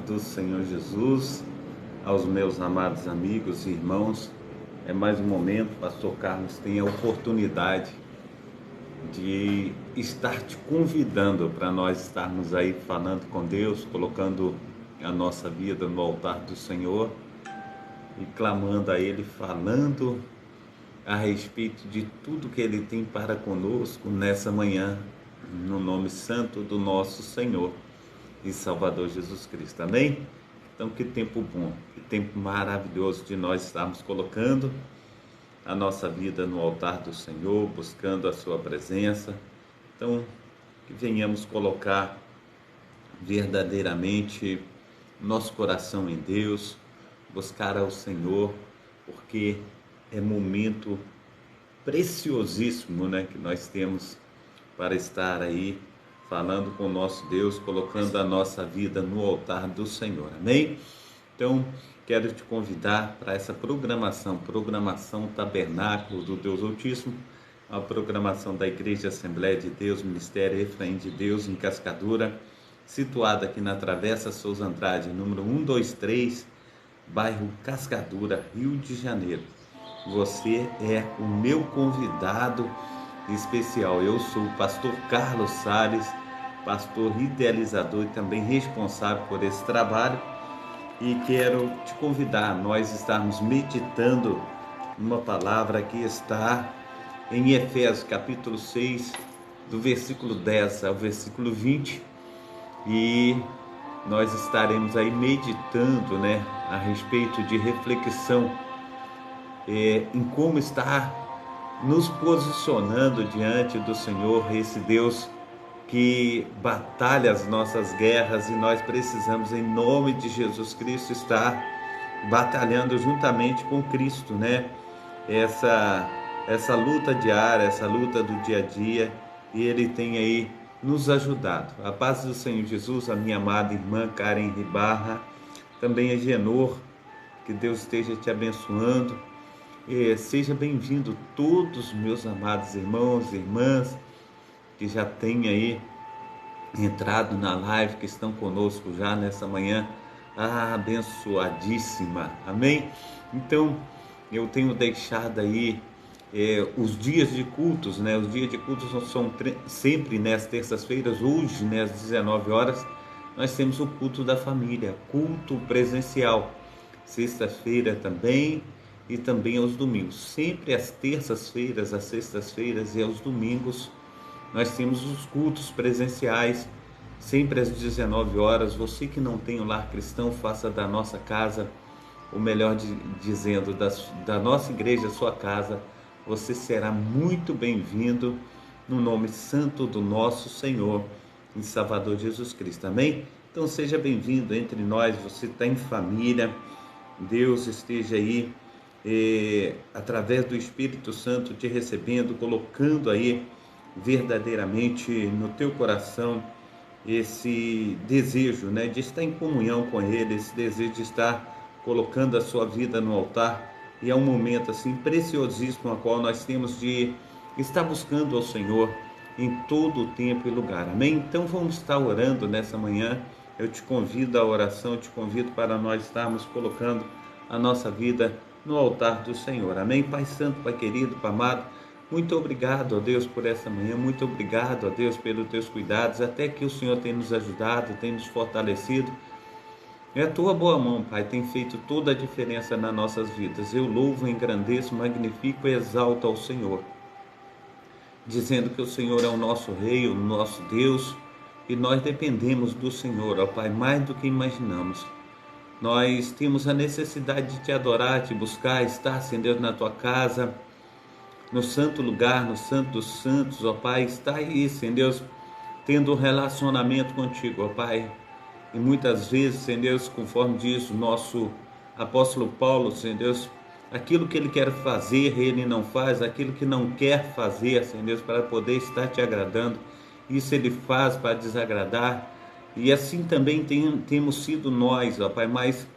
do Senhor Jesus, aos meus amados amigos e irmãos. É mais um momento, Pastor Carlos tem a oportunidade de estar te convidando para nós estarmos aí falando com Deus, colocando a nossa vida no altar do Senhor e clamando a Ele, falando a respeito de tudo que Ele tem para conosco nessa manhã, no nome santo do nosso Senhor e Salvador Jesus Cristo, amém? Então, que tempo bom, que tempo maravilhoso de nós estarmos colocando a nossa vida no altar do Senhor, buscando a sua presença. Então, que venhamos colocar verdadeiramente nosso coração em Deus, buscar ao Senhor, porque é momento preciosíssimo, né, que nós temos para estar aí falando com o nosso Deus, colocando a nossa vida no altar do Senhor, amém? Então, quero te convidar para essa programação Tabernáculo do Deus Altíssimo, a programação da Igreja Assembleia de Deus, Ministério Efraim de Deus, em Cascadura, situada aqui na Travessa Souza Andrade, número 123, bairro Cascadura, Rio de Janeiro. Você é o meu convidado especial. Eu sou o pastor Carlos Salles, pastor idealizador e também responsável por esse trabalho, e quero te convidar a nós estarmos meditando uma palavra que está em Efésios capítulo 6, do versículo 10 ao versículo 20, e nós estaremos aí meditando, né, a respeito de reflexão em como estar nos posicionando diante do Senhor, esse Deus que batalha as nossas guerras, e nós precisamos, em nome de Jesus Cristo, estar batalhando juntamente com Cristo, né? Essa luta diária, essa luta do dia a dia, e Ele tem aí nos ajudado. A paz do Senhor Jesus, a minha amada irmã Karen Ribarra, também a Genor, que Deus esteja te abençoando. Seja bem-vindo todos meus amados irmãos e irmãs que já têm aí entrado na live, que estão conosco já nessa manhã abençoadíssima, amém? Então, eu tenho deixado aí os dias de cultos, né? Os dias de cultos são sempre nas terças-feiras. Hoje, né, às 19 horas, nós temos o culto da família, culto presencial. Sexta-feira também, e também aos domingos. Sempre às terças-feiras, às sextas-feiras e aos domingos nós temos os cultos presenciais, sempre às 19 horas. Você que não tem o lar cristão, faça da nossa casa, ou melhor dizendo, da nossa igreja, a sua casa. Você será muito bem-vindo no nome santo do nosso Senhor e Salvador Jesus Cristo, amém? Então seja bem-vindo entre nós. Você está em família, Deus esteja aí através do Espírito Santo te recebendo, colocando aí verdadeiramente no teu coração esse desejo, né, de estar em comunhão com Ele, esse desejo de estar colocando a sua vida no altar. E é um momento assim preciosíssimo, a qual nós temos de estar buscando ao Senhor em todo o tempo e lugar, amém? Então vamos estar orando nessa manhã. Eu te convido à oração, eu te convido para nós estarmos colocando a nossa vida no altar do Senhor, amém? Pai Santo, Pai querido, Pai amado, muito obrigado, ó Deus, por essa manhã, muito obrigado, ó Deus, pelos teus cuidados, até que o Senhor tem nos ajudado, tem nos fortalecido. É a tua boa mão, Pai, tem feito toda a diferença nas nossas vidas. Eu louvo, engrandeço, magnifico e exalto ao Senhor, dizendo que o Senhor é o nosso Rei, o nosso Deus, e nós dependemos do Senhor, ó Pai, mais do que imaginamos. Nós temos a necessidade de te adorar, te buscar, estar, Senhor Deus, na tua casa, no santo lugar, no santo dos santos, ó Pai. Está aí, Senhor Deus, tendo um relacionamento contigo, ó Pai. E muitas vezes, Senhor Deus, conforme diz o nosso apóstolo Paulo, Senhor Deus, aquilo que ele quer fazer, ele não faz, aquilo que não quer fazer, Senhor Deus, para poder estar te agradando, isso ele faz para desagradar. E assim também temos sido nós, ó Pai, mas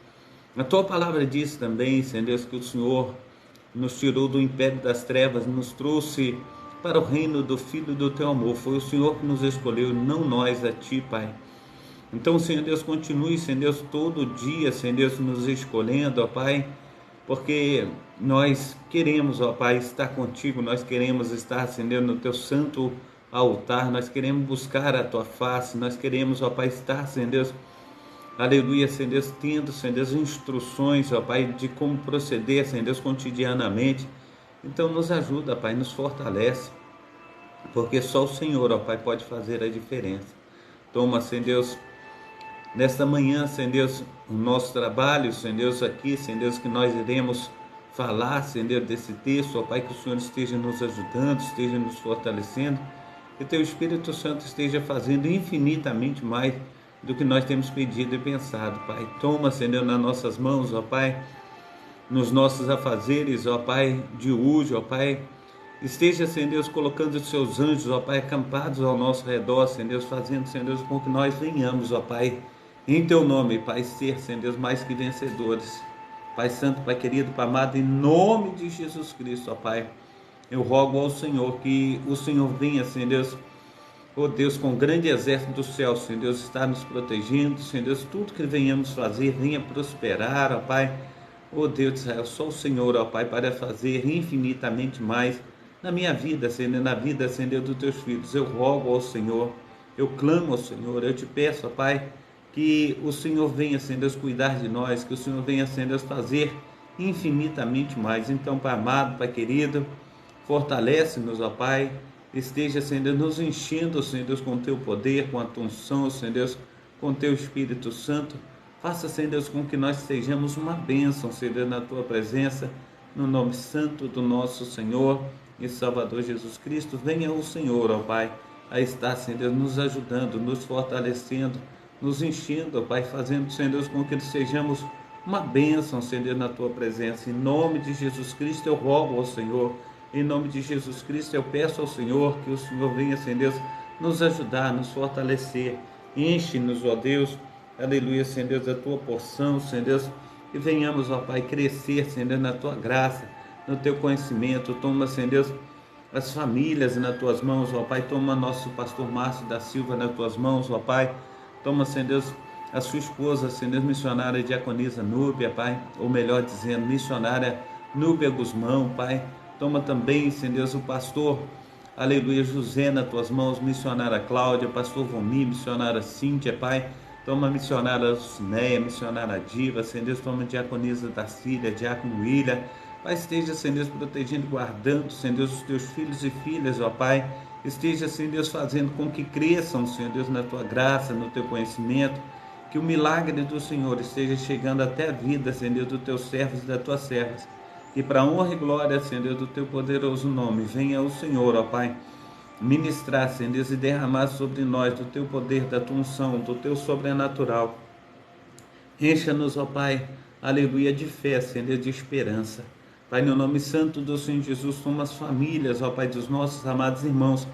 a tua palavra diz também, Senhor Deus, que o Senhor nos tirou do império das trevas, nos trouxe para o reino do Filho do teu amor. Foi o Senhor que nos escolheu, não nós a ti, Pai. Então, Senhor Deus, continue, Senhor Deus, todo dia, Senhor Deus, nos escolhendo, ó Pai, porque nós queremos, ó Pai, estar contigo, nós queremos estar, Senhor Deus, no teu santo altar, nós queremos buscar a tua face, nós queremos, ó Pai, estar, Senhor Deus, aleluia, Senhor Deus, tendo, Senhor Deus, instruções, ó Pai, de como proceder, Senhor Deus, cotidianamente. Então, nos ajuda, Pai, nos fortalece, porque só o Senhor, ó Pai, pode fazer a diferença. Toma, Senhor Deus, nesta manhã, Senhor Deus, o nosso trabalho, Senhor Deus, aqui, Senhor Deus, que nós iremos falar, Senhor Deus, desse texto, ó Pai, que o Senhor esteja nos ajudando, esteja nos fortalecendo, que Teu Espírito Santo esteja fazendo infinitamente mais do que nós temos pedido e pensado, Pai. Toma, Senhor Deus, nas nossas mãos, ó Pai, nos nossos afazeres, ó Pai, de hoje, ó Pai. Esteja, Senhor Deus, colocando os seus anjos, ó Pai, acampados ao nosso redor, Senhor Deus, fazendo, Senhor Deus, com que nós venhamos, ó Pai, em Teu nome, Pai, ser, Senhor Deus, mais que vencedores. Pai Santo, Pai querido, Pai amado, em nome de Jesus Cristo, ó Pai, eu rogo ao Senhor que o Senhor venha, Senhor Deus, ó Deus, com grande exército do céu, Senhor Deus, está nos protegendo, Senhor Deus, tudo que venhamos fazer, venha prosperar, ó Pai, ó Deus de Israel, só o Senhor, ó Pai, para fazer infinitamente mais na minha vida, Senhor, na vida, Senhor, dos Teus filhos. Eu rogo ao Senhor, eu clamo ao Senhor, eu te peço, ó Pai, que o Senhor venha, Senhor Deus, cuidar de nós, que o Senhor venha, Senhor Deus, fazer infinitamente mais. Então, Pai amado, Pai querido, fortalece-nos, ó Pai, esteja, Senhor Deus, nos enchendo, Senhor Deus, com Teu poder, com a Tua unção, Senhor Deus, com Teu Espírito Santo. Faça, Senhor Deus, com que nós sejamos uma bênção, Senhor Deus, na Tua presença, no nome santo do nosso Senhor e Salvador Jesus Cristo. Venha o Senhor, ó Pai, a estar, Senhor Deus, nos ajudando, nos fortalecendo, nos enchendo, ó Pai, fazendo, Senhor Deus, com que sejamos uma bênção, Senhor Deus, na Tua presença. Em nome de Jesus Cristo eu rogo ao Senhor, em nome de Jesus Cristo eu peço ao Senhor que o Senhor venha, Senhor Deus, nos ajudar, nos fortalecer. Enche-nos, ó Deus, aleluia, Senhor Deus, da Tua porção, Senhor Deus, e venhamos, ó Pai, crescer, Senhor Deus, na Tua graça, no Teu conhecimento. Toma, Senhor Deus, as famílias nas Tuas mãos, ó Pai. Toma nosso pastor Márcio da Silva nas Tuas mãos, ó Pai. Toma, Senhor Deus, a sua esposa, Senhor Deus, missionária diaconisa Núbia, Pai, ou melhor dizendo, missionária Núbia Guzmão, Pai. Toma também, Senhor Deus, o pastor, aleluia, José nas Tuas mãos, missionária Cláudia, pastor Vomi, missionária Cíntia, Pai. Toma a missionária Cineia, missionária Diva, Senhor Deus, toma a diaconisa Darcília, diácono William. Pai, esteja, Senhor Deus, protegendo e guardando, Senhor Deus, os Teus filhos e filhas, ó Pai. Esteja, Senhor Deus, fazendo com que cresçam, Senhor Deus, na Tua graça, no Teu conhecimento. Que o milagre do Senhor esteja chegando até a vida, Senhor Deus, dos Teus servos e das Tuas servas. Que para a honra e glória, Senhor Deus, do Teu poderoso nome, venha o Senhor, ó Pai, ministrar, Senhor Deus, e derramar sobre nós do Teu poder, da Tua unção, do Teu sobrenatural. Encha-nos, ó Pai, aleluia, de fé, Senhor Deus, de esperança. Pai, no nome santo do Senhor Jesus, toma as famílias, ó Pai, dos nossos amados irmãos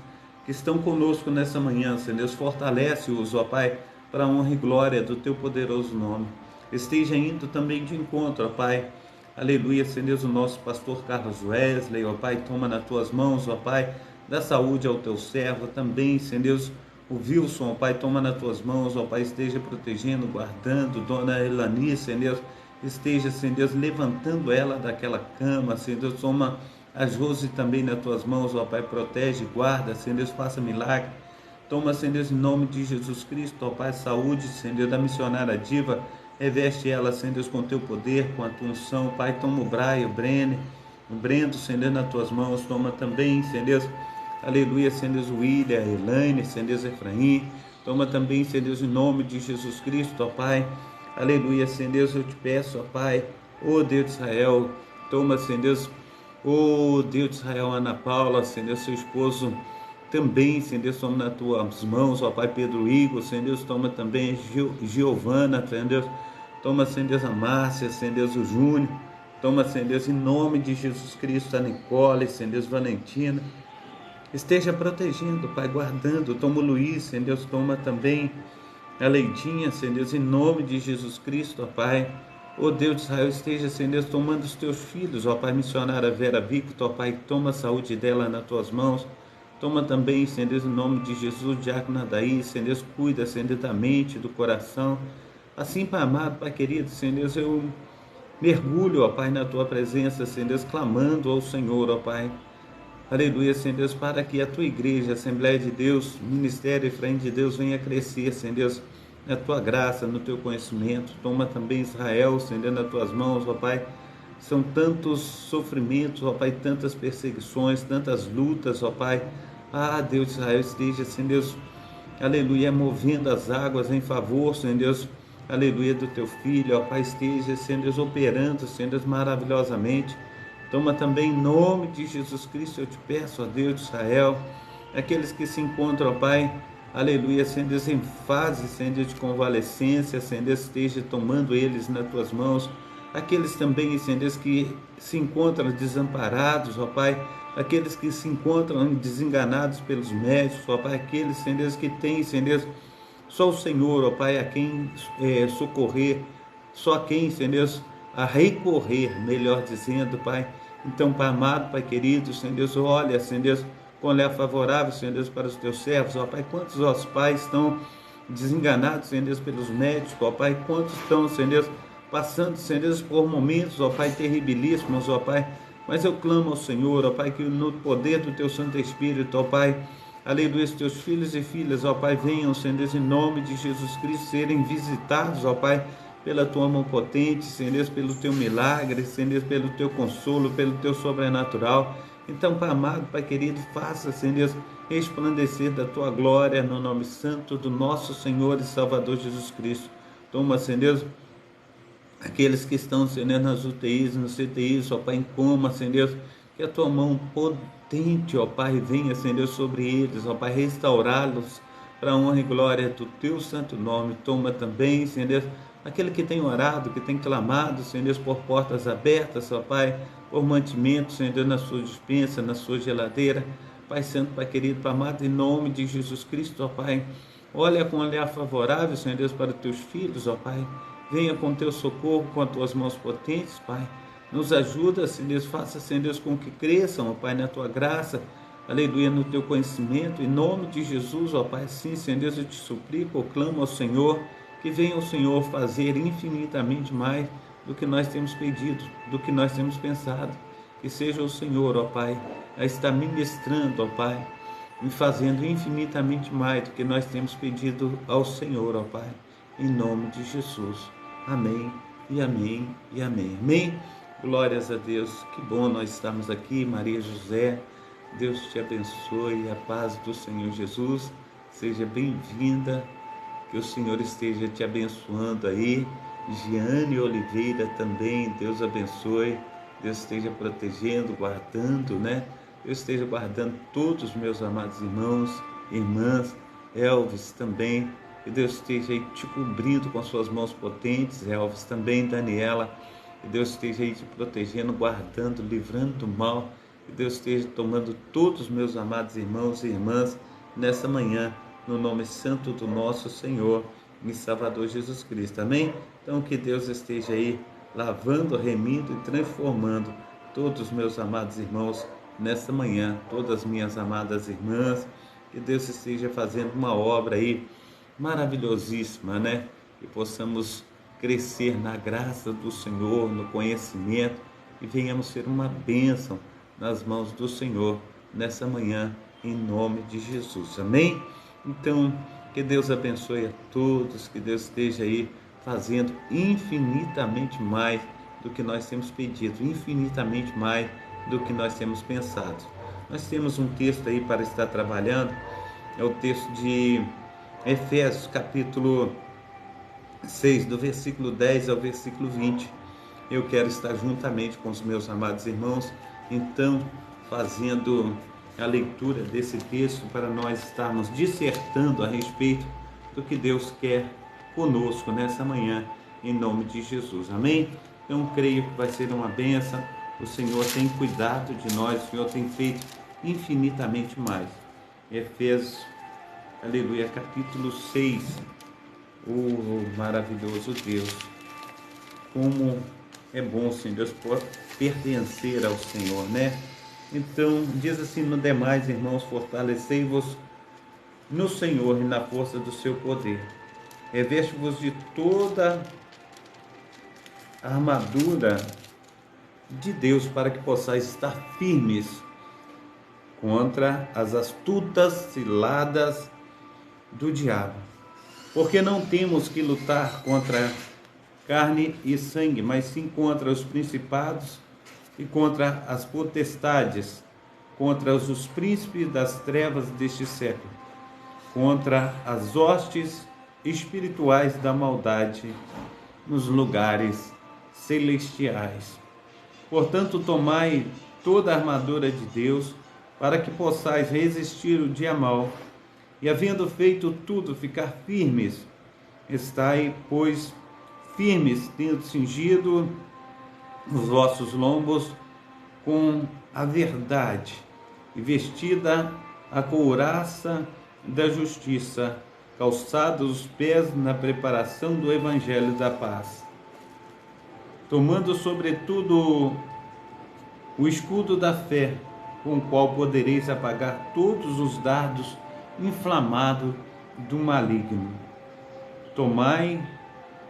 que estão conosco nessa manhã, Senhor Deus, fortalece-os, ó Pai, para a honra e glória do Teu poderoso nome. Esteja indo também de encontro, ó Pai, aleluia, Senhor Deus, o nosso pastor Carlos Wesley, ó Pai, toma nas Tuas mãos, ó Pai, dá saúde ao Teu servo também, Senhor Deus, o Wilson, ó Pai, toma nas Tuas mãos, ó Pai, esteja protegendo, guardando, Dona Elani, Senhor Deus, esteja, Senhor Deus, levantando ela daquela cama, Senhor Deus, toma a Josi também nas Tuas mãos, ó Pai, protege, guarda, Senhor Deus, faça milagre. Toma, Senhor Deus, em nome de Jesus Cristo, ó Pai, saúde, Senhor Deus, da missionária Diva, reveste ela, Senhor Deus, com Teu poder, com a Tua unção, Pai, toma o Brian, o Brendo, Senhor Deus, nas Tuas mãos, toma também, Senhor Deus, aleluia, Senhor Deus, o William, a Elaine, Senhor Deus, Efraim, toma também, Senhor Deus, em nome de Jesus Cristo, ó Pai, aleluia, Senhor Deus, eu te peço, ó Pai, ó Deus de Israel, toma, Senhor Deus, ó Deus de Israel, Ana Paula, Senhor Deus, seu esposo também, Senhor Deus, toma nas Tuas mãos, ó Pai, Pedro Igor, Senhor Deus, toma também Giovana, Senhor Deus, toma, Senhor Deus, a Márcia, Senhor Deus, o Júnior, toma, Senhor Deus, em nome de Jesus Cristo, a Nicole, Senhor Deus, Valentina, esteja protegendo, Pai, guardando, toma o Luiz, Senhor Deus, toma também a Leidinha, Senhor Deus, em nome de Jesus Cristo, ó Pai, ó Deus de Israel, esteja, Senhor Deus, tomando os Teus filhos, ó Pai, missionária Vera Victor, ó Pai, toma a saúde dela nas Tuas mãos, Toma também, Senhor Deus, em nome de Jesus, diácono Adaí, Senhor Deus, cuida, Senhor Deus, da mente, do coração. Assim, Pai amado, Pai querido, Senhor Deus, eu mergulho, ó Pai, na Tua presença, Senhor Deus, clamando ao Senhor, ó Pai. Aleluia, Senhor Deus, para que a Tua igreja, Assembleia de Deus, Ministério Efraim de Deus, venha crescer, Senhor Deus, na Tua graça, no Teu conhecimento. Toma também Israel, Senhor Deus, nas Tuas mãos, ó Pai. São tantos sofrimentos, ó Pai, tantas perseguições, tantas lutas, ó Pai. Ah, Deus de Israel, esteja, Senhor Deus, aleluia, movendo as águas em favor, Senhor Deus, aleluia, do Teu Filho, ó Pai, esteja, Senhor Deus, operando, Senhor Deus, maravilhosamente. Toma também em nome de Jesus Cristo, eu te peço, ó Deus de Israel, aqueles que se encontram, ó Pai, aleluia, Senhor Deus, em fase, Senhor Deus, de convalescência, Senhor Deus, esteja tomando eles nas Tuas mãos. Aqueles também, Senhor Deus, que se encontram desamparados, ó Pai, aqueles que se encontram desenganados pelos médicos, ó Pai, aqueles, Senhor Deus, que têm, Senhor Deus, só o Senhor, ó Pai, a quem socorrer, só a quem, Senhor Deus, a recorrer, melhor dizendo, Pai. Então, Pai amado, Pai querido, Senhor Deus, olha, Senhor Deus, com olhar favorável, Senhor Deus, para os Teus servos, ó Pai, quantos, ó pais estão desenganados, Senhor Deus, pelos médicos, ó Pai, quantos estão, Senhor Deus, passando, Senhor Deus, por momentos, ó Pai, terribilíssimos, ó Pai, mas eu clamo ao Senhor, ó Pai, que no poder do Teu Santo Espírito, ó Pai, aleluia, os Teus filhos e filhas, ó Pai, venham, Senhor Deus, em nome de Jesus Cristo, serem visitados, ó Pai, pela Tua mão potente, Senhor Deus, pelo Teu milagre, Senhor Deus, pelo Teu consolo, pelo Teu sobrenatural. Então, Pai amado, Pai querido, faça, Senhor Deus, resplandecer da Tua glória no nome santo do nosso Senhor e Salvador Jesus Cristo. Toma, Senhor Deus, aqueles que estão, Senhor Deus, nas UTIs, no CTIs, ó Pai, em coma, Senhor Deus, que a Tua mão potente, ó Pai, venha, Senhor Deus, sobre eles, ó Pai, restaurá-los para a honra e glória do Teu santo nome. Toma também, Senhor Deus, aquele que tem orado, que tem clamado, Senhor Deus, por portas abertas, ó Pai, por mantimento, Senhor Deus, na sua despensa, na sua geladeira. Pai Santo, Pai querido, Pai amado, em nome de Jesus Cristo, ó Pai, olha com olhar favorável, Senhor Deus, para os Teus filhos, ó Pai. Venha com Teu socorro, com as Tuas mãos potentes, Pai. Nos ajuda, Senhor Deus, faça, Senhor Deus, com que cresçam, ó Pai, na Tua graça, aleluia, no Teu conhecimento, em nome de Jesus, ó Pai. Sim, Senhor Deus, eu te suplico, eu clamo ao Senhor, que venha o Senhor fazer infinitamente mais do que nós temos pedido, do que nós temos pensado. Que seja o Senhor, ó Pai, a estar ministrando, ó Pai, e fazendo infinitamente mais do que nós temos pedido ao Senhor, ó Pai, em nome de Jesus. Amém, e amém, e amém. Amém? Glórias a Deus. Que bom nós estarmos aqui, Maria José. Deus te abençoe, a paz do Senhor Jesus. Seja bem-vinda. Que o Senhor esteja te abençoando aí. Giane Oliveira também, Deus abençoe. Deus esteja protegendo, guardando, né? Deus esteja guardando todos os meus amados irmãos, irmãs. Elvis também. Que Deus esteja aí te cobrindo com suas mãos potentes. Elvis também, Daniela. Que Deus esteja aí te protegendo, guardando, livrando do mal. Que Deus esteja tomando todos os meus amados irmãos e irmãs nessa manhã, no nome santo do nosso Senhor e Salvador Jesus Cristo. Amém? Então que Deus esteja aí lavando, remindo e transformando todos os meus amados irmãos nessa manhã, todas as minhas amadas irmãs. Que Deus esteja fazendo uma obra aí maravilhosíssima, né? Que possamos crescer na graça do Senhor, no conhecimento, e venhamos ser uma bênção nas mãos do Senhor nessa manhã, em nome de Jesus. Amém? Então, que Deus abençoe a todos, que Deus esteja aí fazendo infinitamente mais do que nós temos pedido, infinitamente mais do que nós temos pensado. Nós temos um texto aí para estar trabalhando, é o texto de Efésios, capítulo 6, do versículo 10 ao versículo 20. Eu quero estar juntamente com os meus amados irmãos, então, fazendo a leitura desse texto para nós estarmos dissertando a respeito do que Deus quer conosco nessa manhã, em nome de Jesus. Amém? Então, creio que vai ser uma bênção. O Senhor tem cuidado de nós, o Senhor tem feito infinitamente mais. Efésios, aleluia, capítulo 6. Maravilhoso Deus, como é bom, Senhor Deus, pertencer ao Senhor, né? Então, diz assim: no demais, irmãos, fortalecei-vos no Senhor e na força do seu poder. Reveste-vos de toda a armadura de Deus para que possais estar firmes contra as astutas ciladas do diabo. Porque não temos que lutar contra carne e sangue, mas sim contra os principados e contra as potestades, contra os príncipes das trevas deste século, contra as hostes espirituais da maldade nos lugares celestiais. Portanto, tomai toda a armadura de Deus, para que possais resistir o dia mau, e havendo feito tudo, ficar firmes. Estai, pois, firmes, tendo cingido os vossos lombos com a verdade, e vestida a couraça da justiça, calçados os pés na preparação do evangelho da paz, tomando sobretudo o escudo da fé, com o qual podereis apagar todos os dardos inflamados do maligno. Tomai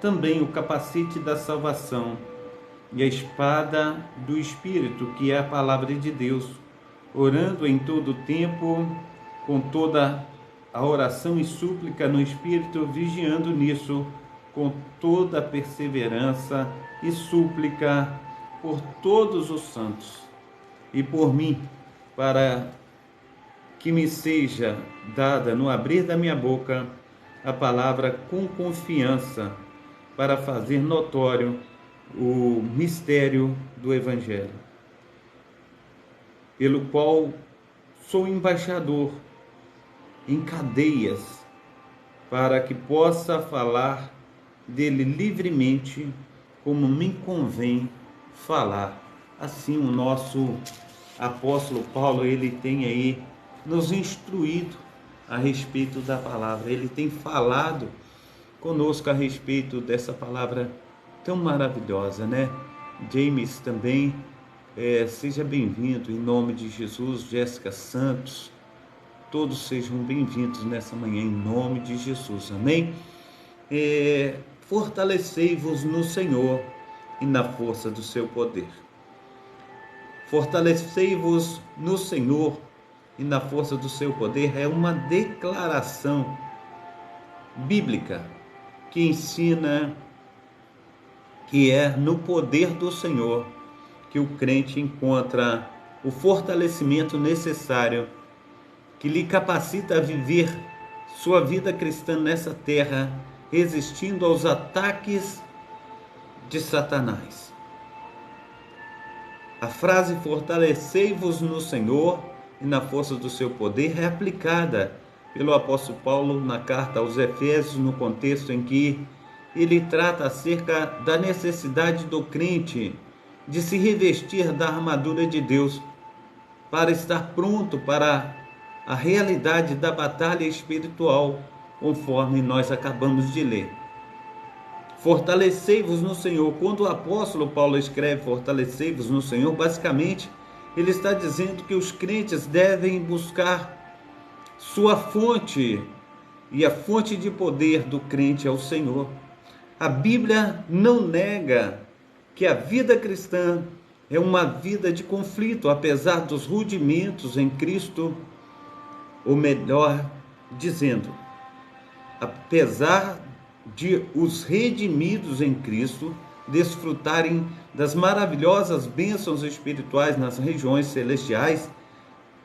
também o capacete da salvação e a espada do Espírito, que é a palavra de Deus, orando em todo o tempo, com toda a oração e súplica no Espírito, vigiando nisso com toda a perseverança e súplica por todos os santos e por mim, para que me seja dada no abrir da minha boca a palavra com confiança, para fazer notório o mistério do Evangelho, pelo qual sou embaixador em cadeias, para que possa falar dele livremente, como me convém falar. Assim, o nosso apóstolo Paulo, ele tem aí nos instruído a respeito da palavra. Ele tem falado conosco a respeito dessa palavra tão maravilhosa, né? James também, seja bem-vindo em nome de Jesus. Jéssica Santos, todos sejam bem-vindos nessa manhã em nome de Jesus, amém? Fortalecei-vos no Senhor e na força do seu poder. Fortalecei-vos no Senhor e na força do seu poder é uma declaração bíblica que ensina que é no poder do Senhor que o crente encontra o fortalecimento necessário que lhe capacita a viver sua vida cristã nessa terra, resistindo aos ataques de Satanás. A frase fortalecei-vos no Senhor e na força do seu poder é aplicada pelo apóstolo Paulo na carta aos Efésios, no contexto em que ele trata acerca da necessidade do crente de se revestir da armadura de Deus para estar pronto para a realidade da batalha espiritual, conforme nós acabamos de ler. Fortalecei-vos no Senhor. Quando o apóstolo Paulo escreve fortalecei-vos no Senhor, basicamente ele está dizendo que os crentes devem buscar sua fonte, e a fonte de poder do crente é o Senhor. A Bíblia não nega que a vida cristã é uma vida de conflito, apesar dos rudimentos em Cristo, ou melhor dizendo, apesar de os redimidos em Cristo desfrutarem das maravilhosas bênçãos espirituais nas regiões celestiais,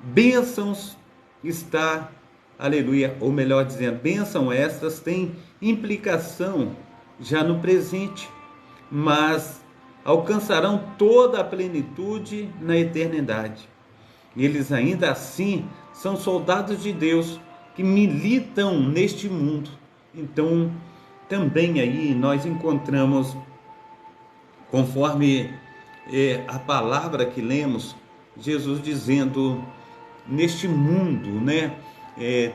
bênçãos está, aleluia, ou melhor dizendo, bênção estas têm implicação já no presente, mas alcançarão toda a plenitude na eternidade. Eles ainda assim são soldados de Deus que militam neste mundo. Então, também aí nós encontramos, conforme a palavra que lemos, Jesus dizendo, neste mundo, né,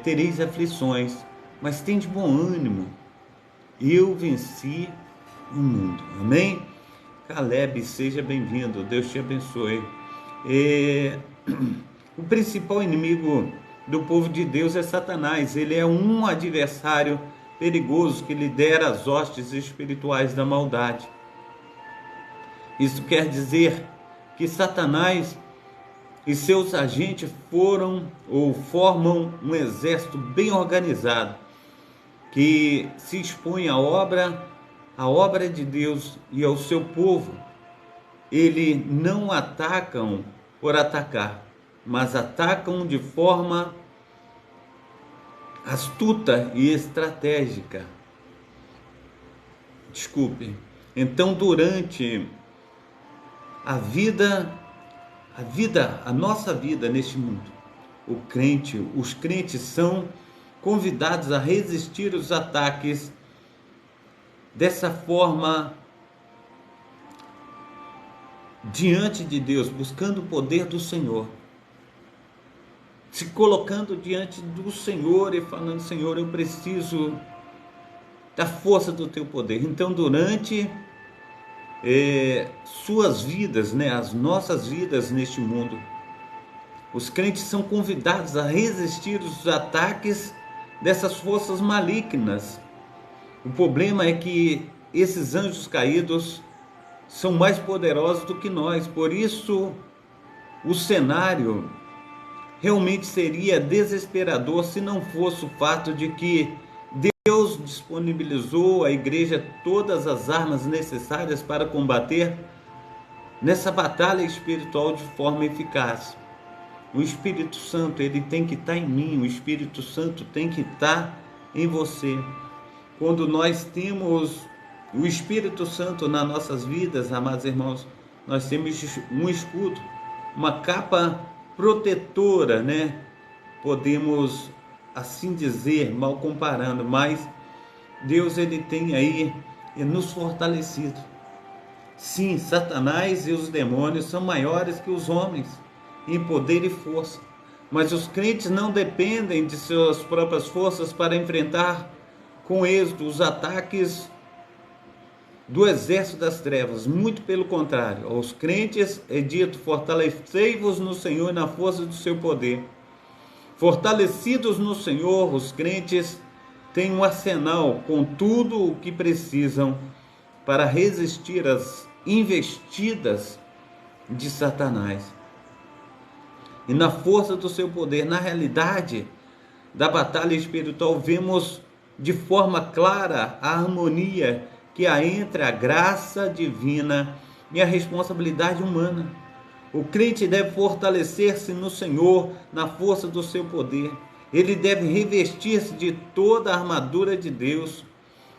tereis aflições, mas tende bom ânimo, eu venci o mundo, amém? Caleb, seja bem-vindo, Deus te abençoe. O principal inimigo do povo de Deus é Satanás. Ele é um adversário perigoso que lidera as hostes espirituais da maldade. Isso quer dizer que Satanás e seus agentes foram ou formam um exército bem organizado que se expõe à obra de Deus e ao seu povo. Eles não atacam por atacar, mas atacam de forma astuta e estratégica. Então, durante a nossa vida neste mundo, os crentes são convidados a resistir os ataques dessa forma, diante de Deus, buscando o poder do Senhor, se colocando diante do Senhor e falando: Senhor, eu preciso da força do teu poder. Então, durante suas vidas, as nossas vidas neste mundo, os crentes são convidados a resistir os ataques dessas forças malignas. O problema é que esses anjos caídos são mais poderosos do que nós. Por isso, o cenário realmente seria desesperador se não fosse o fato de que Deus disponibilizou à igreja todas as armas necessárias para combater nessa batalha espiritual de forma eficaz. O Espírito Santo, ele tem que estar em mim, o Espírito Santo tem que estar em você. Quando nós temos o Espírito Santo nas nossas vidas, amados irmãos, nós temos um escudo, uma capa protetora, Podemos assim dizer, mal comparando, mas Deus, ele tem aí nos fortalecido. Sim, Satanás e os demônios são maiores que os homens em poder e força, mas os crentes não dependem de suas próprias forças para enfrentar com êxito os ataques do exército das trevas. Muito pelo contrário, aos crentes é dito: fortalecei-vos no Senhor e na força do seu poder. Fortalecidos no Senhor, os crentes têm um arsenal com tudo o que precisam para resistir às investidas de Satanás. E na força do seu poder, na realidade da batalha espiritual, vemos de forma clara a harmonia que há entre a graça divina e a responsabilidade humana. O crente deve fortalecer-se no Senhor, na força do seu poder. Ele deve revestir-se de toda a armadura de Deus.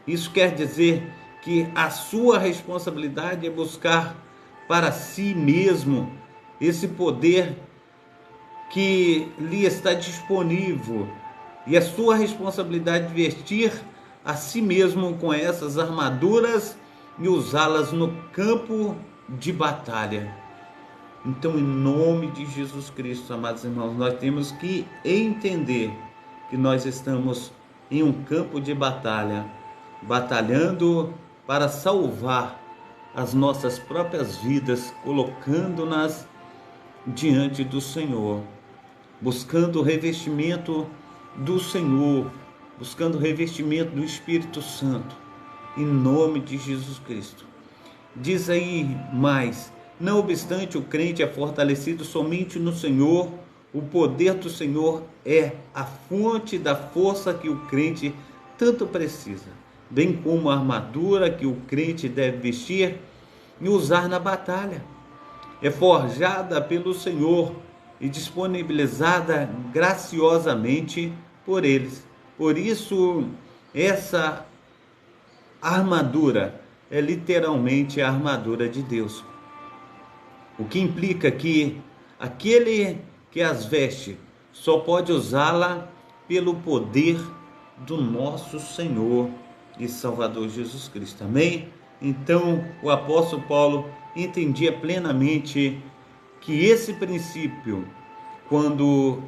Isso quer dizer que a sua responsabilidade é buscar para si mesmo esse poder que lhe está disponível, e a sua responsabilidade de vestir a si mesmo com essas armaduras e usá-las no campo de batalha. Então, em nome de Jesus Cristo, amados irmãos, nós temos que entender que nós estamos em um campo de batalha, batalhando para salvar as nossas próprias vidas, colocando-nas diante do Senhor, buscando o revestimento do Senhor, buscando o revestimento do Espírito Santo, em nome de Jesus Cristo. Diz aí mais: não obstante, o crente é fortalecido somente no Senhor. O poder do Senhor é a fonte da força que o crente tanto precisa, bem como a armadura que o crente deve vestir e usar na batalha. É forjada pelo Senhor e disponibilizada graciosamente por eles. Por isso, essa armadura é literalmente a armadura de Deus. O que implica que aquele que as veste só pode usá-la pelo poder do nosso Senhor e Salvador Jesus Cristo. Amém? Então, o apóstolo Paulo entendia plenamente que esse princípio, quando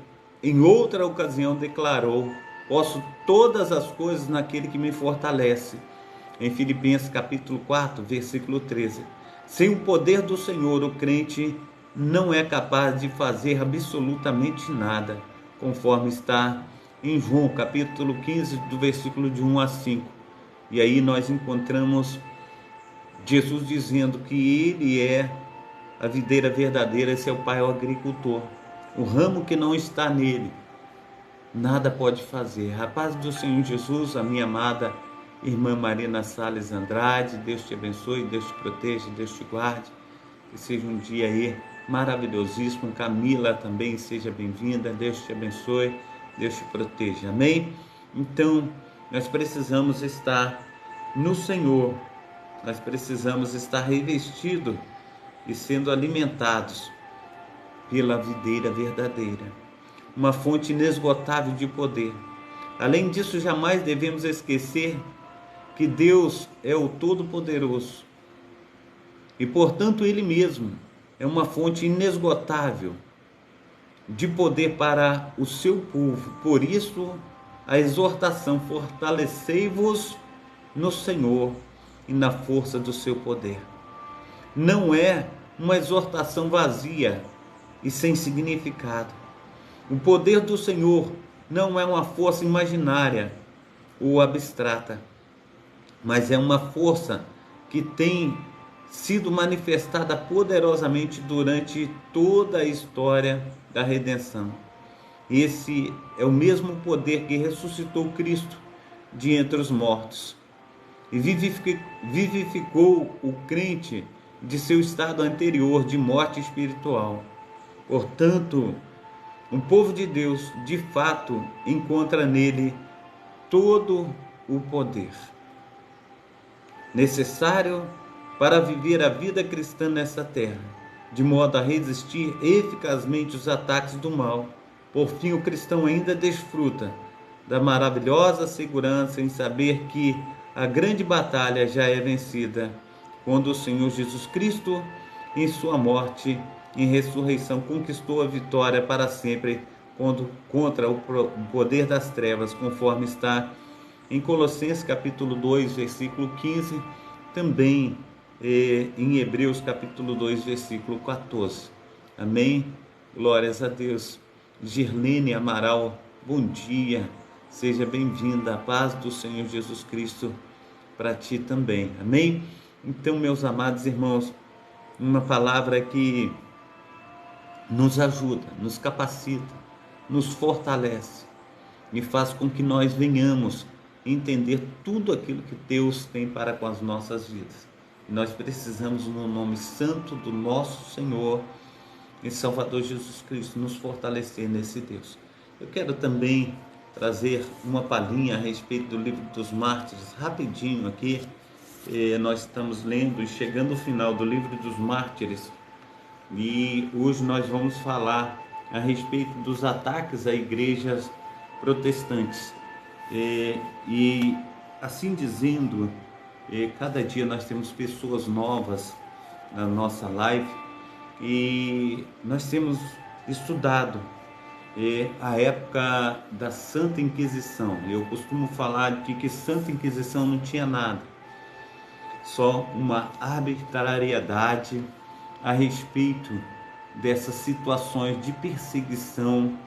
em outra ocasião declarou: posso todas as coisas naquele que me fortalece, em Filipenses capítulo 4, versículo 13. Sem o poder do Senhor, o crente não é capaz de fazer absolutamente nada, conforme está em João capítulo 15, do versículo de 1 a 5. E aí nós encontramos Jesus dizendo que Ele é a videira verdadeira, esse é o Pai, é o agricultor. O ramo que não está nele, nada pode fazer. A paz do Senhor Jesus, a minha amada irmã Marina Salles Andrade, Deus te abençoe, Deus te proteja, Deus te guarde. Que seja um dia aí maravilhosíssimo. Camila também, seja bem-vinda, Deus te abençoe, Deus te proteja, amém? Então, nós precisamos estar no Senhor, nós precisamos estar revestidos e sendo alimentados pela videira verdadeira, uma fonte inesgotável de poder. Além disso, jamais devemos esquecer que Deus é o Todo-Poderoso e, portanto, Ele mesmo é uma fonte inesgotável de poder para o seu povo. Por isso, a exortação: fortalecei-vos no Senhor e na força do seu poder. Não é uma exortação vazia e sem significado. O poder do Senhor não é uma força imaginária ou abstrata, mas é uma força que tem sido manifestada poderosamente durante toda a história da redenção. Esse é o mesmo poder que ressuscitou Cristo de entre os mortos e vivificou o crente de seu estado anterior de morte espiritual. Portanto, o povo de Deus, de fato, encontra nele todo o poder necessário para viver a vida cristã nessa terra, de modo a resistir eficazmente os ataques do mal. Por fim, o cristão ainda desfruta da maravilhosa segurança em saber que a grande batalha já é vencida, quando o Senhor Jesus Cristo, em sua morte e ressurreição, conquistou a vitória para sempre contra o poder das trevas, conforme está em Colossenses capítulo 2, versículo 15, também em Hebreus capítulo 2, versículo 14. Amém? Glórias a Deus. Girlene Amaral, bom dia, seja bem-vinda, a paz do Senhor Jesus Cristo para ti também, amém? Então, meus amados irmãos, uma palavra que nos ajuda, nos capacita, nos fortalece e faz com que nós venhamos entender tudo aquilo que Deus tem para com as nossas vidas. E nós precisamos, no nome santo do nosso Senhor e Salvador Jesus Cristo, nos fortalecer nesse Deus. Eu quero também trazer uma palhinha a respeito do livro dos Mártires, rapidinho aqui. Nós estamos lendo e chegando ao final do livro dos Mártires, e hoje nós vamos falar a respeito dos ataques a igrejas protestantes. E assim dizendo, cada dia nós temos pessoas novas na nossa live, e nós temos estudado a época da Santa Inquisição. Eu costumo falar de que Santa Inquisição não tinha nada, só uma arbitrariedade a respeito dessas situações de perseguição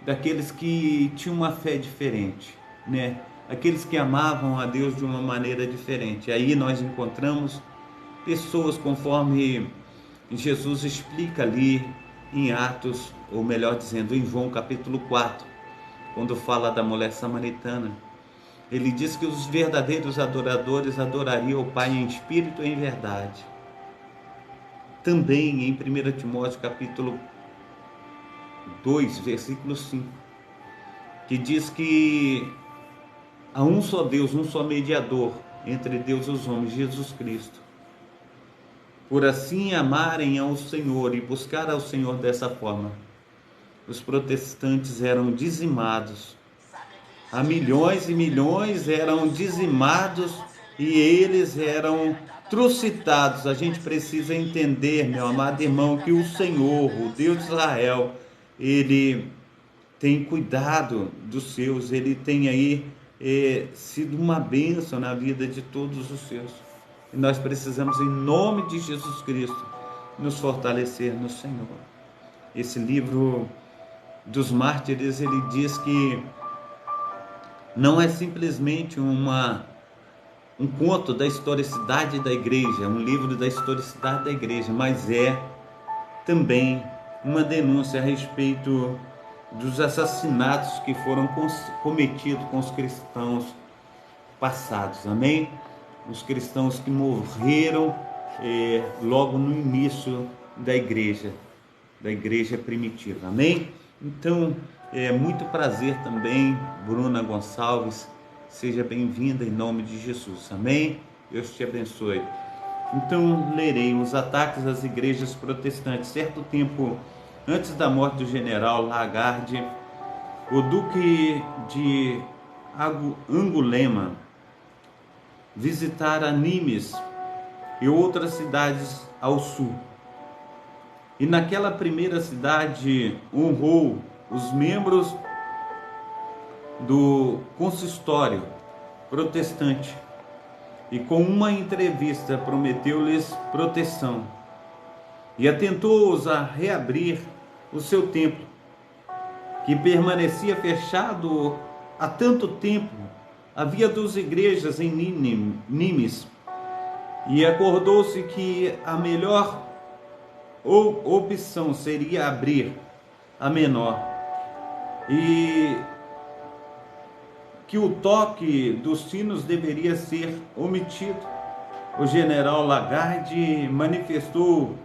daqueles que tinham uma fé diferente, né? Aqueles que amavam a Deus de uma maneira diferente. Aí nós encontramos pessoas, conforme Jesus explica ali em Atos, ou melhor dizendo, em João capítulo 4, quando fala da mulher samaritana. Ele diz que os verdadeiros adoradores adorariam o Pai em espírito e em verdade. Também em 1 Timóteo capítulo 2, versículo 5, que diz que há um só Deus, um só mediador entre Deus e os homens, Jesus Cristo. Por assim amarem ao Senhor e buscar ao Senhor dessa forma, os protestantes eram dizimados. Há milhões e milhões eram dizimados e eles eram trucidados. A gente precisa entender, meu amado irmão, que o Senhor, o Deus de Israel, Ele tem cuidado dos seus, Ele tem aí sido uma bênção na vida de todos os seus. E nós precisamos, em nome de Jesus Cristo, nos fortalecer no Senhor. Esse livro dos mártires, ele diz que não é simplesmente um conto da historicidade da igreja, um livro da historicidade da igreja, mas é também uma denúncia a respeito dos assassinatos que foram cometidos com os cristãos passados, amém? Os cristãos que morreram logo no início da igreja primitiva, amém? Então, é muito prazer também, Bruna Gonçalves, seja bem-vinda em nome de Jesus, amém? Deus te abençoe. Então, lerei os ataques às igrejas protestantes. Certo tempo antes da morte do general Lagarde, o duque de Angulema visitara Nimes e outras cidades ao sul. E naquela primeira cidade honrou os membros do consistório protestante e com uma entrevista prometeu-lhes proteção e atentou-os a reabrir o seu templo, que permanecia fechado há tanto tempo. Havia 2 igrejas em Nimes, e acordou-se que a melhor opção seria abrir a menor, e que o toque dos sinos deveria ser omitido. O general Lagarde manifestou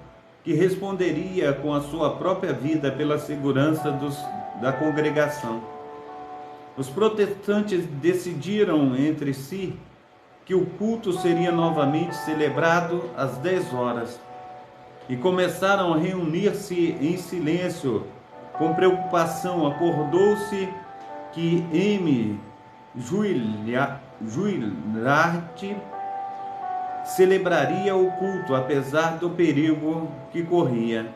que responderia com a sua própria vida pela segurança da congregação. Os protestantes decidiram entre si que o culto seria novamente celebrado às 10 horas e começaram a reunir-se em silêncio. Com preocupação, acordou-se que M. Juillard celebraria o culto, apesar do perigo que corria,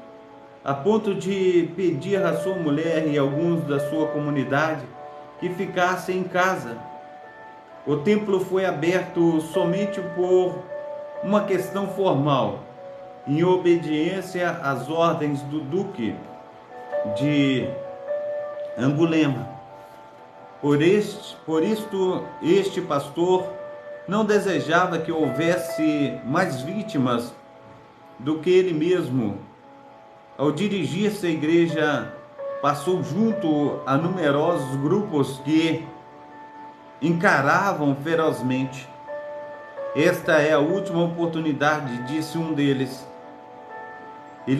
a ponto de pedir à sua mulher e alguns da sua comunidade que ficassem em casa. O templo foi aberto somente por uma questão formal, em obediência às ordens do duque de Angulema. Por isto, este pastor não desejava que houvesse mais vítimas do que ele mesmo. Ao dirigir-se à igreja, passou junto a numerosos grupos que encaravam ferozmente. Esta é a última oportunidade, disse um deles, e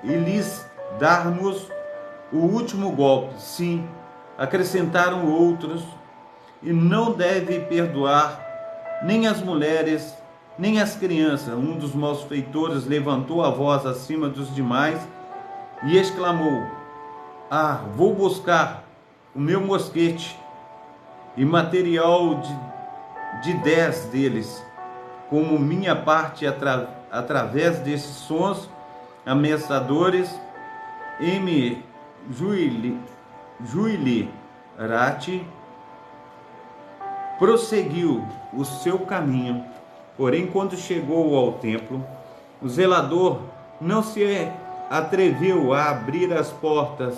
lhes darmos o último golpe. Sim, acrescentaram outros, e não deve perdoar nem as mulheres, nem as crianças. Um dos malfeitores levantou a voz acima dos demais e exclamou: vou buscar o meu mosquete e material de 10 deles, como minha parte através desses sons ameaçadores. M. Juillard prosseguiu o seu caminho, porém, quando chegou ao templo, o zelador não se atreveu a abrir as portas,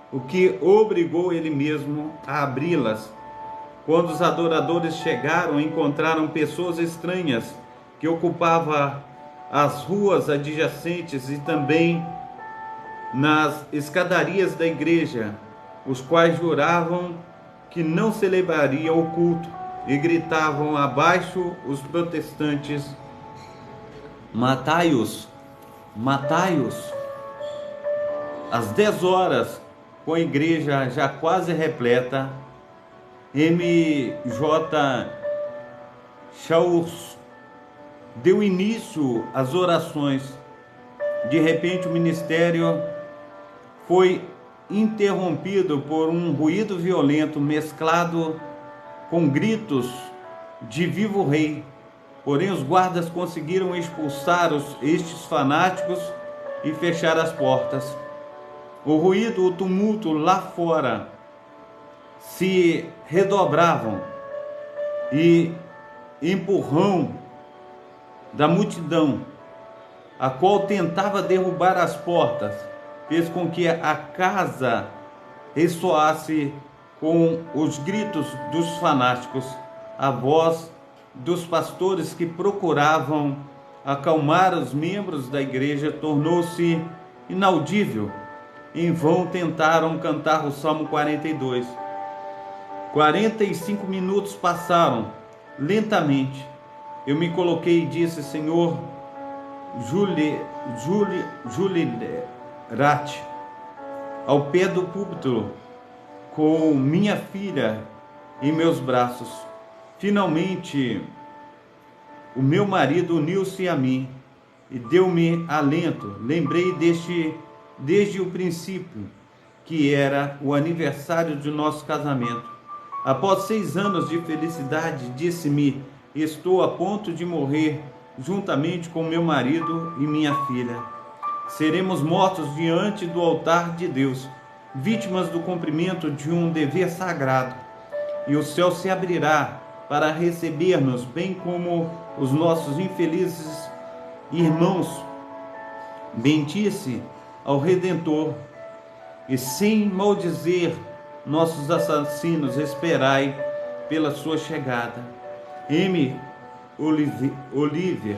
o que obrigou ele mesmo a abri-las. Quando os adoradores chegaram, encontraram pessoas estranhas que ocupavam as ruas adjacentes e também nas escadarias da igreja, os quais juravam que não celebrariam o culto e gritavam abaixo os protestantes: matai-os, matai-os. Às 10 horas, com a igreja já quase repleta, M.J. Shaurs deu início às orações. De repente, o ministério foi interrompido por um ruído violento mesclado com gritos de vivo rei. Porém, os guardas conseguiram expulsar estes fanáticos e fechar as portas. O ruído, o tumulto lá fora se redobravam e empurrão da multidão a qual tentava derrubar as portas, fez com que a casa ressoasse com os gritos dos fanáticos. A voz dos pastores que procuravam acalmar os membros da igreja tornou-se inaudível. Em vão tentaram cantar o Salmo 42. 45 minutos passaram lentamente. Eu me coloquei e disse: Senhor, Julirat, ao pé do púlpito, com minha filha em meus braços. Finalmente, o meu marido uniu-se a mim e deu-me alento. Lembrei desde o princípio, que era o aniversário de nosso casamento. Após 6 anos de felicidade, disse-me: estou a ponto de morrer juntamente com meu marido e minha filha. Seremos mortos diante do altar de Deus, vítimas do cumprimento de um dever sagrado, e o céu se abrirá para receber-nos, bem como os nossos infelizes irmãos. Bendisse ao Redentor, e sem maldizer nossos assassinos, esperai pela sua chegada. M. Oliver,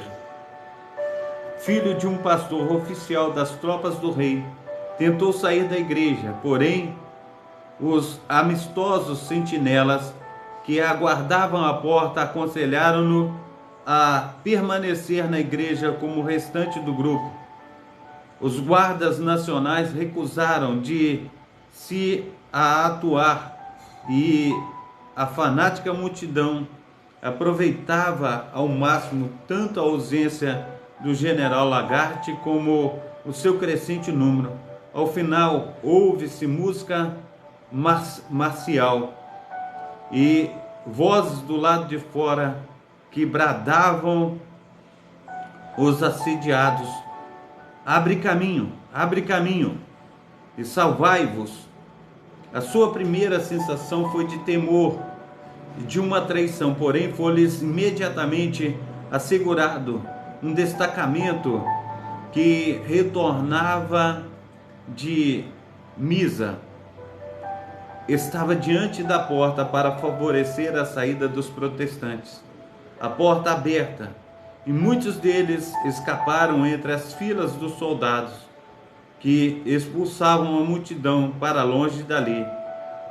filho de um pastor oficial das tropas do rei, tentou sair da igreja, porém os amistosos sentinelas que aguardavam a porta aconselharam-no a permanecer na igreja como o restante do grupo. Os guardas nacionais recusaram de se atuar e a fanática multidão aproveitava ao máximo tanto a ausência do general Lagarde como o seu crescente número. Ao final, ouve-se música marcial e vozes do lado de fora que bradavam os assediados: abre caminho e salvai-vos. A sua primeira sensação foi de temor e de uma traição, porém foi-lhes imediatamente assegurado um destacamento que retornava de Misa. Estava diante da porta para favorecer a saída dos protestantes. A porta aberta, e muitos deles escaparam entre as filas dos soldados, que expulsavam a multidão para longe dali.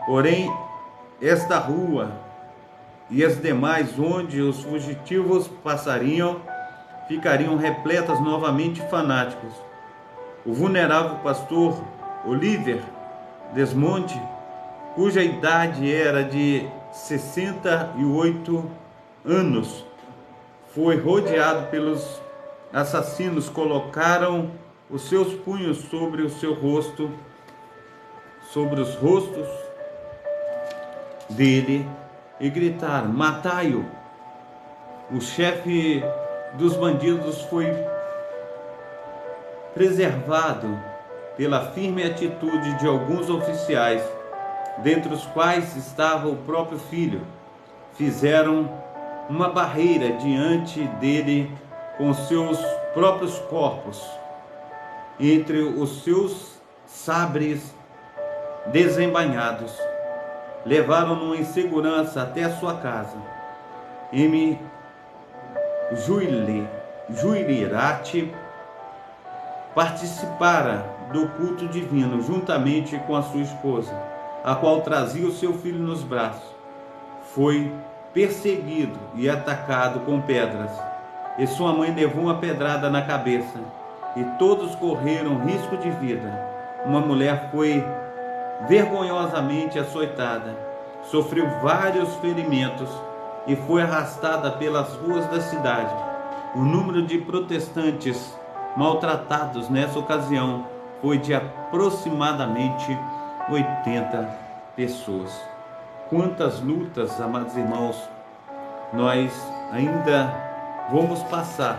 Porém, esta rua e as demais onde os fugitivos passariam ficariam repletas novamente de fanáticos. O vulnerável pastor Oliver Desmonte, cuja idade era de 68 anos, foi rodeado pelos assassinos. Colocaram os seus punhos sobre o seu rosto, sobre os rostos dele, e gritaram: matai-o! O chefe dos bandidos foi preservado pela firme atitude de alguns oficiais, dentre os quais estava o próprio filho. Fizeram uma barreira diante dele com seus próprios corpos, entre os seus sabres desembainhados. Levaram-no em segurança até a sua casa. M. Juirirati participara do culto divino juntamente com a sua esposa, a qual trazia o seu filho nos braços. Foi perseguido e atacado com pedras, e sua mãe levou uma pedrada na cabeça, e todos correram risco de vida. Uma mulher foi vergonhosamente açoitada, sofreu vários ferimentos e foi arrastada pelas ruas da cidade. O número de protestantes maltratados nessa ocasião foi de aproximadamente 80 pessoas. Quantas lutas, amados irmãos, nós ainda vamos passar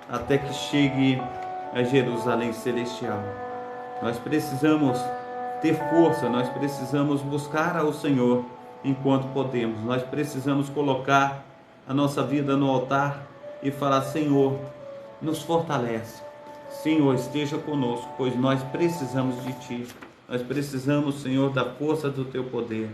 até que chegue a Jerusalém Celestial. Nós precisamos ter força, nós precisamos buscar ao Senhor enquanto podemos. Nós precisamos colocar a nossa vida no altar e falar: Senhor, nos fortalece. Senhor, esteja conosco, pois nós precisamos de Ti. Nós precisamos, Senhor, da força do Teu poder.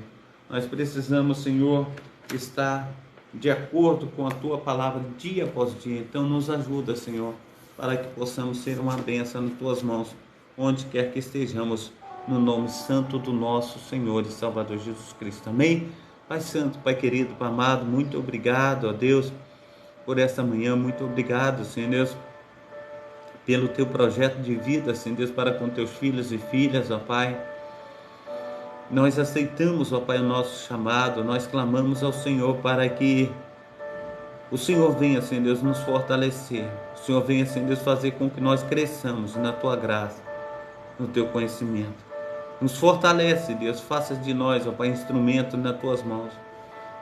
Nós precisamos, Senhor, estar de acordo com a Tua palavra dia após dia. Então nos ajuda, Senhor, para que possamos ser uma bênção nas Tuas mãos, onde quer que estejamos, no nome santo do nosso Senhor e Salvador Jesus Cristo. Amém? Pai Santo, Pai querido, Pai amado, muito obrigado, ó Deus, por esta manhã. Muito obrigado, Senhor Deus, pelo Teu projeto de vida, Senhor Deus, para com Teus filhos e filhas, ó Pai. Nós aceitamos, ó Pai, o nosso chamado. Nós clamamos ao Senhor para que o Senhor venha, Senhor Deus, nos fortalecer. O Senhor venha, Senhor Deus, fazer com que nós cresçamos na Tua graça, no Teu conhecimento. Nos fortalece, Deus, faça de nós, ó Pai, instrumento nas Tuas mãos.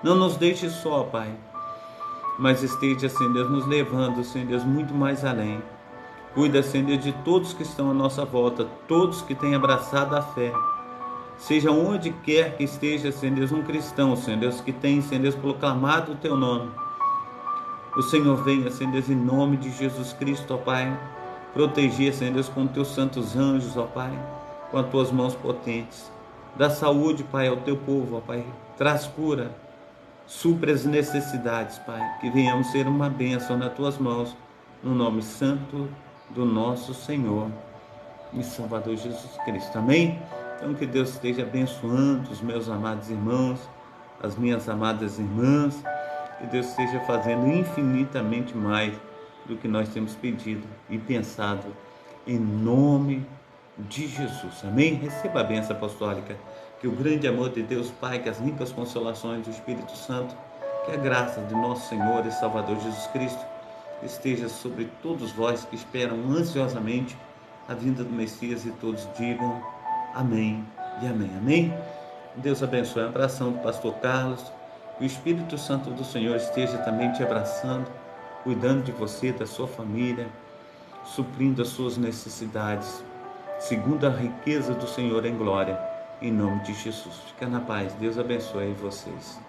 Não nos deixe só, Pai, mas esteja, Senhor Deus, nos levando, Senhor Deus, muito mais além. Cuida, Senhor Deus, de todos que estão à nossa volta, todos que têm abraçado a fé. Seja onde quer que esteja, Senhor Deus, um cristão, Senhor Deus, que tem, Senhor Deus, proclamado o Teu nome. O Senhor venha, Senhor Deus, em nome de Jesus Cristo, ó Pai, proteger, Senhor Deus, com Teus santos anjos, ó Pai, com as Tuas mãos potentes. Dá saúde, Pai, ao Teu povo, ó Pai. Traz cura, supre as necessidades, Pai. Que venhamos ser uma bênção nas Tuas mãos, no nome santo do nosso Senhor e Salvador Jesus Cristo. Amém? Então que Deus esteja abençoando os meus amados irmãos, as minhas amadas irmãs. Que Deus esteja fazendo infinitamente mais do que nós temos pedido e pensado, em nome de Jesus. Amém? Receba a bênção apostólica. Que o grande amor de Deus Pai, que as ricas consolações do Espírito Santo, que a graça de nosso Senhor e Salvador Jesus Cristo esteja sobre todos vós que esperam ansiosamente a vinda do Messias, e todos digam amém e amém. Amém? Deus abençoe. Um abração do pastor Carlos. O Espírito Santo do Senhor esteja também te abraçando, cuidando de você, da sua família, suprindo as suas necessidades, segundo a riqueza do Senhor em glória, em nome de Jesus. Fica na paz. Deus abençoe vocês.